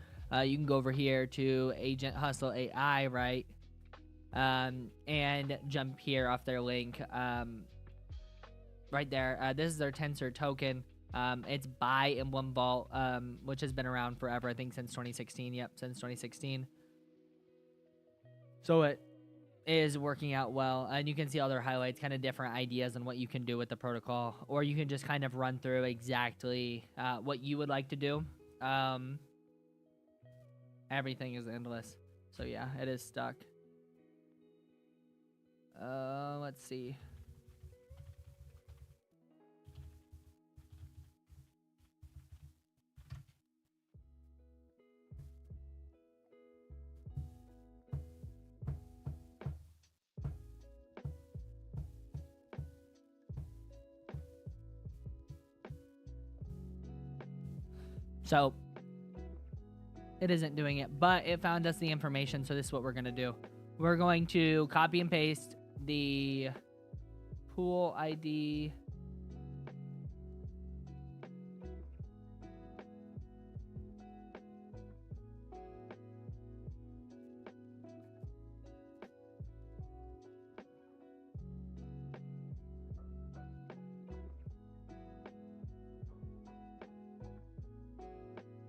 you can go over here to Agent Hustle AI, right? And jump here off their link. Right there. This is their Tensor token. It's buy in one vault, which has been around forever, I think since 2016. Yep, since 2016. So it is working out well, and you can see all their highlights, kind of different ideas on what you can do with the protocol, or you can just kind of run through exactly what you would like to do. Everything is endless. So yeah, it is stuck. Let's see. So it isn't doing it, but it found us the information. So this is what we're going to do. We're going to copy and paste the pool ID.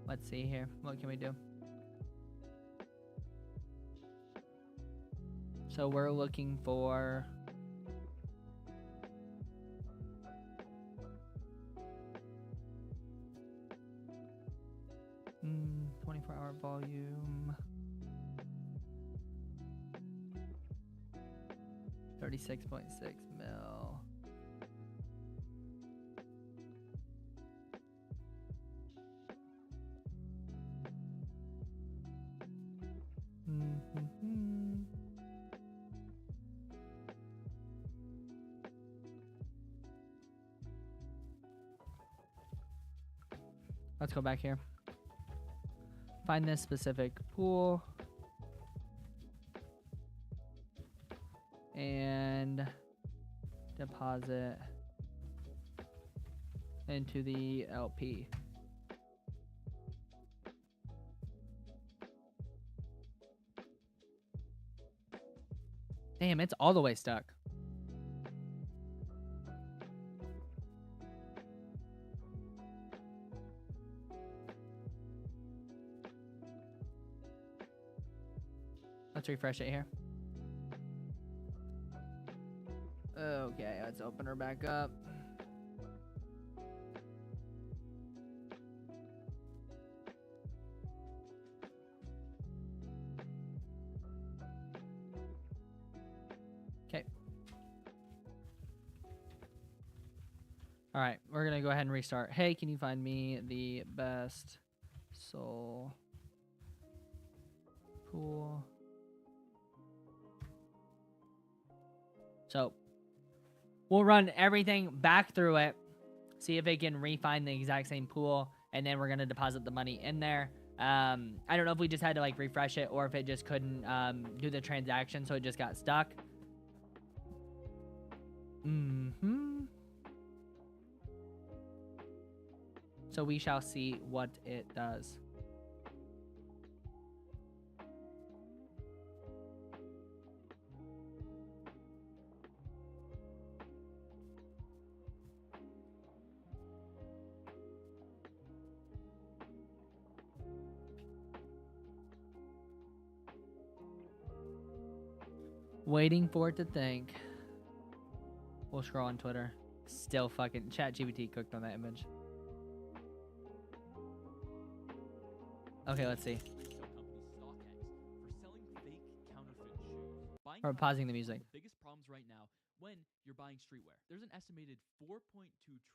Let's see here. What can we do? So we're looking for... 24-hour volume. 36.6 mil. Let's go back here. Find this specific pool. And deposit into the LP. Damn, it's all the way stuck. Let's refresh it here. Okay, let's open her back up. Okay. All right, we're gonna go ahead and restart. Hey, can you find me the best soul pool? So we'll run everything back through it, see if it can refine the exact same pool, and then we're gonna deposit the money in there. I don't know if we just had to like refresh it or if it just couldn't do the transaction, so it just got stuck. So we shall see what it does. Waiting for it to think. We'll scroll on Twitter. Still fucking ChatGPT cooked on that image. Okay, let's see. Or pausing the music. The biggest problems right now when you're buying streetwear. There's an estimated $4.2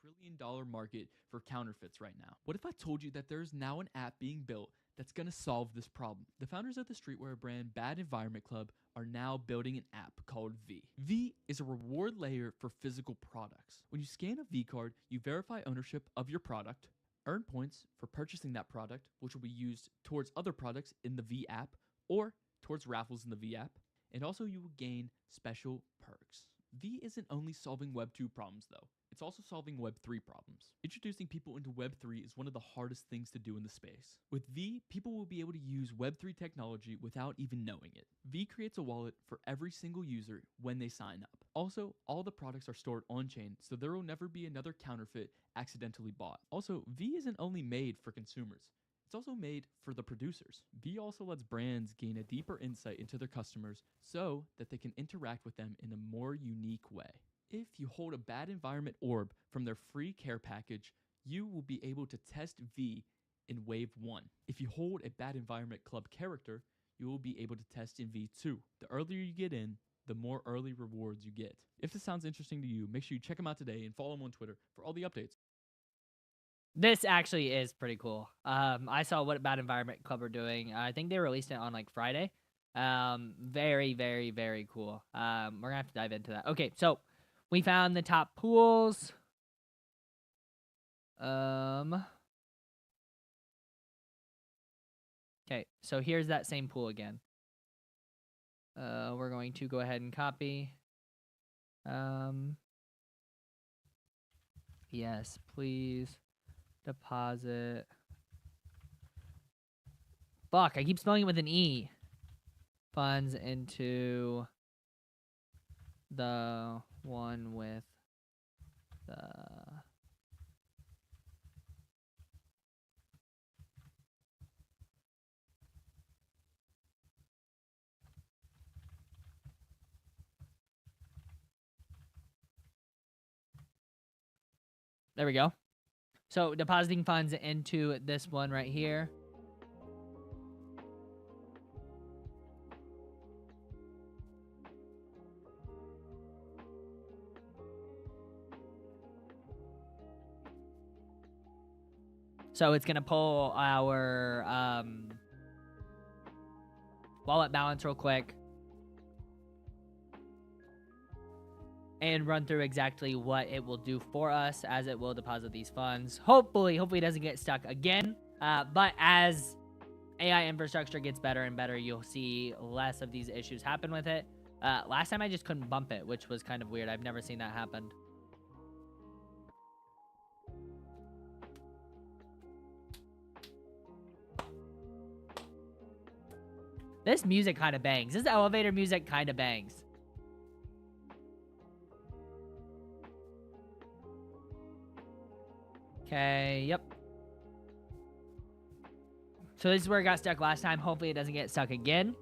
trillion market for counterfeits right now. What if I told you that there's now an app being built that's going to solve this problem? The founders of the streetwear brand Bad Environment Club are now building an app called V. V is a reward layer for physical products. When you scan a V card, you verify ownership of your product, earn points for purchasing that product, which will be used towards other products in the V app or towards raffles in the V app, and also you will gain special perks. V isn't only solving Web 2 problems though, it's also solving Web 3 problems. Introducing people into Web 3 is one of the hardest things to do in the space. With V, people will be able to use Web 3 technology without even knowing it. V creates a wallet for every single user when they sign up. Also, all the products are stored on-chain, so there will never be another counterfeit accidentally bought. Also, V isn't only made for consumers. It's also made for the producers. V also lets brands gain a deeper insight into their customers so that they can interact with them in a more unique way. If you hold a Bad Environment orb from their free care package, you will be able to test V in Wave 1. If you hold a Bad Environment Club character, you will be able to test in V2. The earlier you get in, the more early rewards you get. If this sounds interesting to you, make sure you check them out today and follow them on Twitter for all the updates. This actually is pretty cool. I saw what Bad Environment Club are doing. I think they released it on like Friday. Very, very, very cool. We're gonna have to dive into that. Okay, so we found the top pools. Okay, so here's that same pool again. We're going to go ahead and copy. Yes, please. Deposit. Fuck, I keep spelling it with an E. Funds into the one with the... There we go. So depositing funds into this one right here. So it's going to pull our wallet balance real quick and run through exactly what it will do for us as it will deposit these funds. Hopefully it doesn't get stuck again. But as AI infrastructure gets better and better, you'll see less of these issues happen with it. Last time I just couldn't bump it, which was kind of weird. I've never seen that happen. This music kind of bangs. This elevator music kind of bangs. Okay, yep. So this is where it got stuck last time. Hopefully it doesn't get stuck again.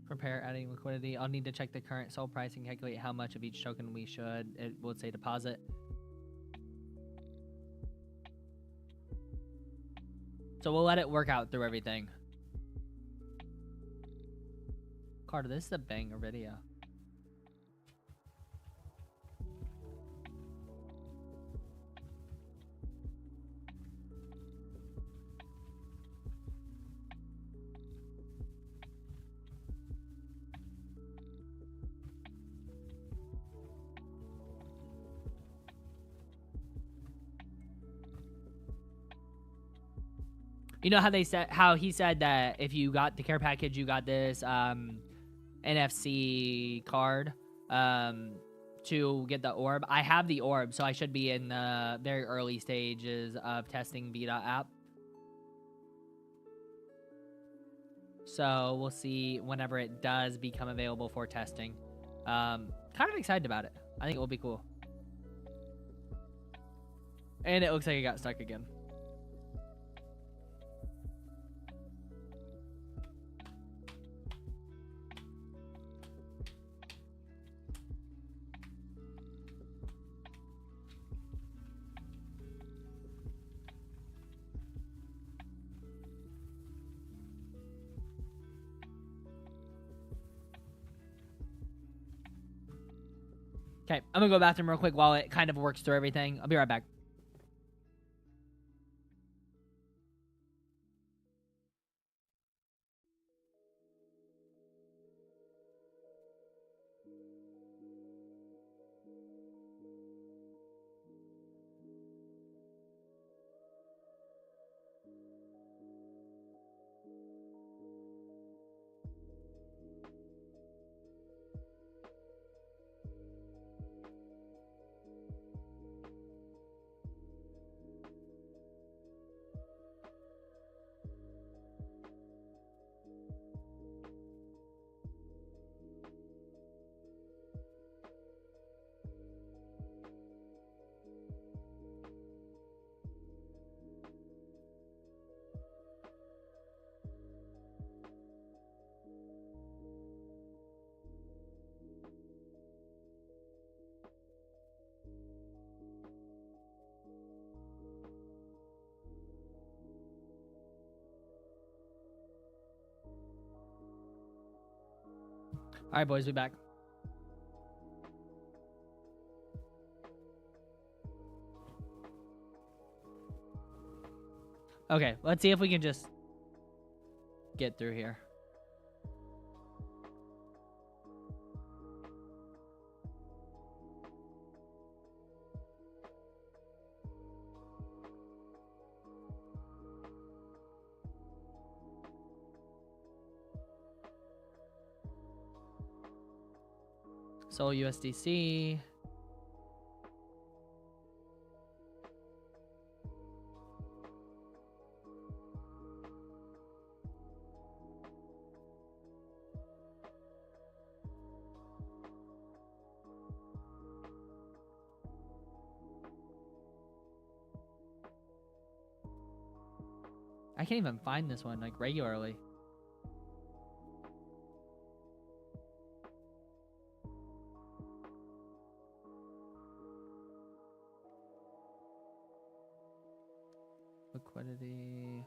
Prepare adding liquidity. I'll need to check the current SOL price and calculate how much of each token we should. It will say deposit. So we'll let it work out through everything. Carter, this is a banger video. You know how he said that if you got the care package, you got this NFC card to get the orb. I have the orb, so I should be in the very early stages of testing beta app. So we'll see whenever it does become available for testing. Kind of excited about it. I think it will be cool. And it looks like it got stuck again. Okay, I'm gonna go to the bathroom real quick while it kind of works through everything. I'll be right back. All right, boys, be back. Okay, let's see if we can just get through here. Sol USDC. I can't even find this one like regularly. Liquidity.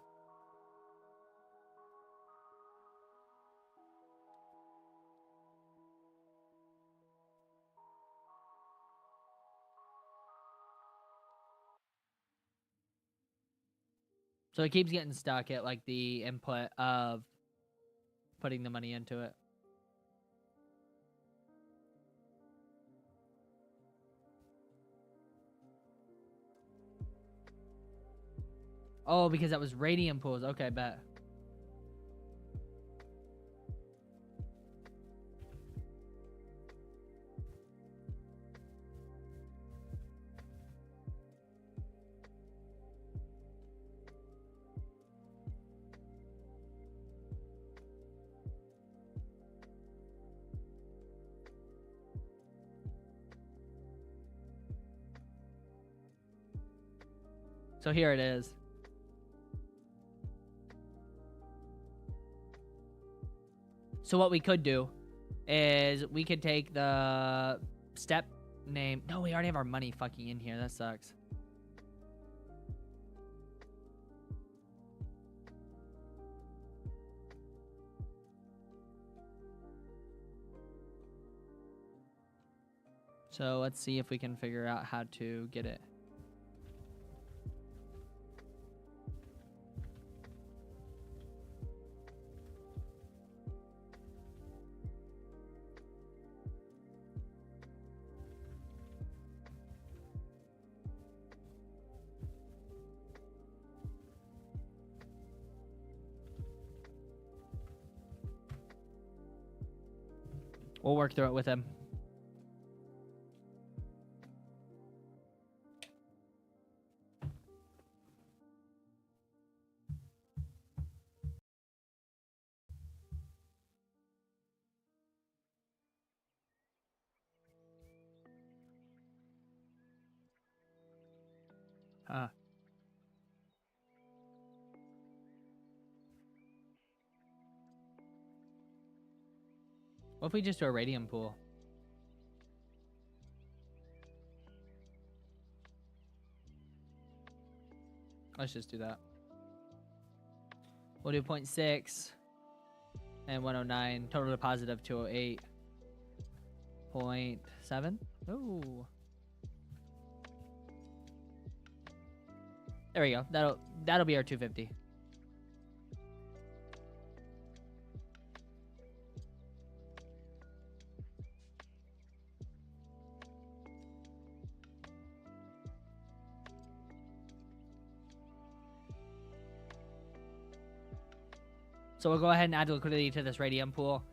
So it keeps getting stuck at like the input of putting the money into it. Oh, because that was radium pools. Okay, bet. So here it is. So what we could do is we could take the step name. No, we already have our money fucking in here. That sucks. So let's see if we can figure out how to get it. We'll work through it with him. Huh. What if we just do a radium pool? Let's just do that. We'll do 0.6 and 109. Total deposit of 208.7. Ooh. There we go. That'll be our 250. So we'll go ahead and add liquidity to this radium pool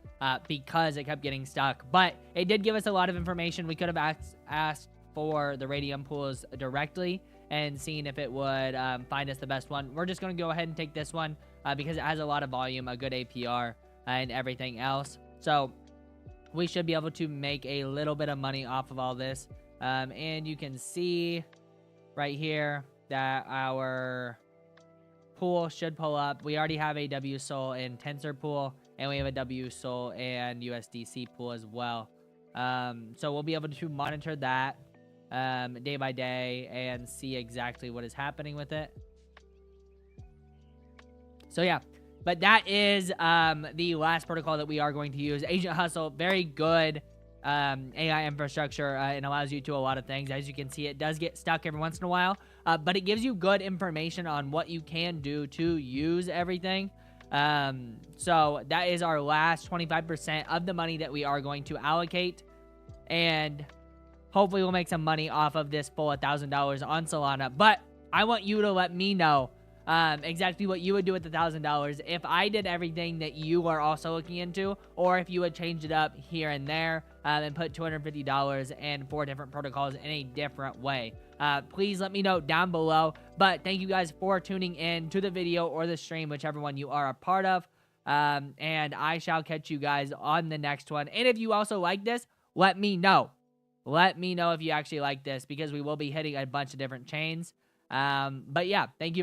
because it kept getting stuck. But it did give us a lot of information. We could have asked for the radium pools directly and seen if it would find us the best one. We're just going to go ahead and take this one because it has a lot of volume, a good APR, and everything else. So we should be able to make a little bit of money off of all this. And you can see right here that our pool should pull up. We already have a WSOL and Tensor pool, and we have a WSOL and USDC pool as well. So we'll be able to monitor that day by day and see exactly what is happening with it. So yeah, but that is the last protocol that we are going to use. Agent Hustle, very good AI infrastructure and allows you to do a lot of things. As you can see, it does get stuck every once in a while, but it gives you good information on what you can do to use everything. So that is our last 25% of the money that we are going to allocate, and hopefully we'll make some money off of this full $1,000 on Solana. But I want you to let me know exactly what you would do with the $1,000 if I did everything that you are also looking into, or if you would change it up here and there and put $250 and 4 different protocols in a different way. Please let me know down below. But thank you guys for tuning in to the video or the stream, whichever one you are a part of. And I shall catch you guys on the next one. And if you also like this, let me know. Let me know if you actually like this, because we will be hitting a bunch of different chains. But yeah, thank you for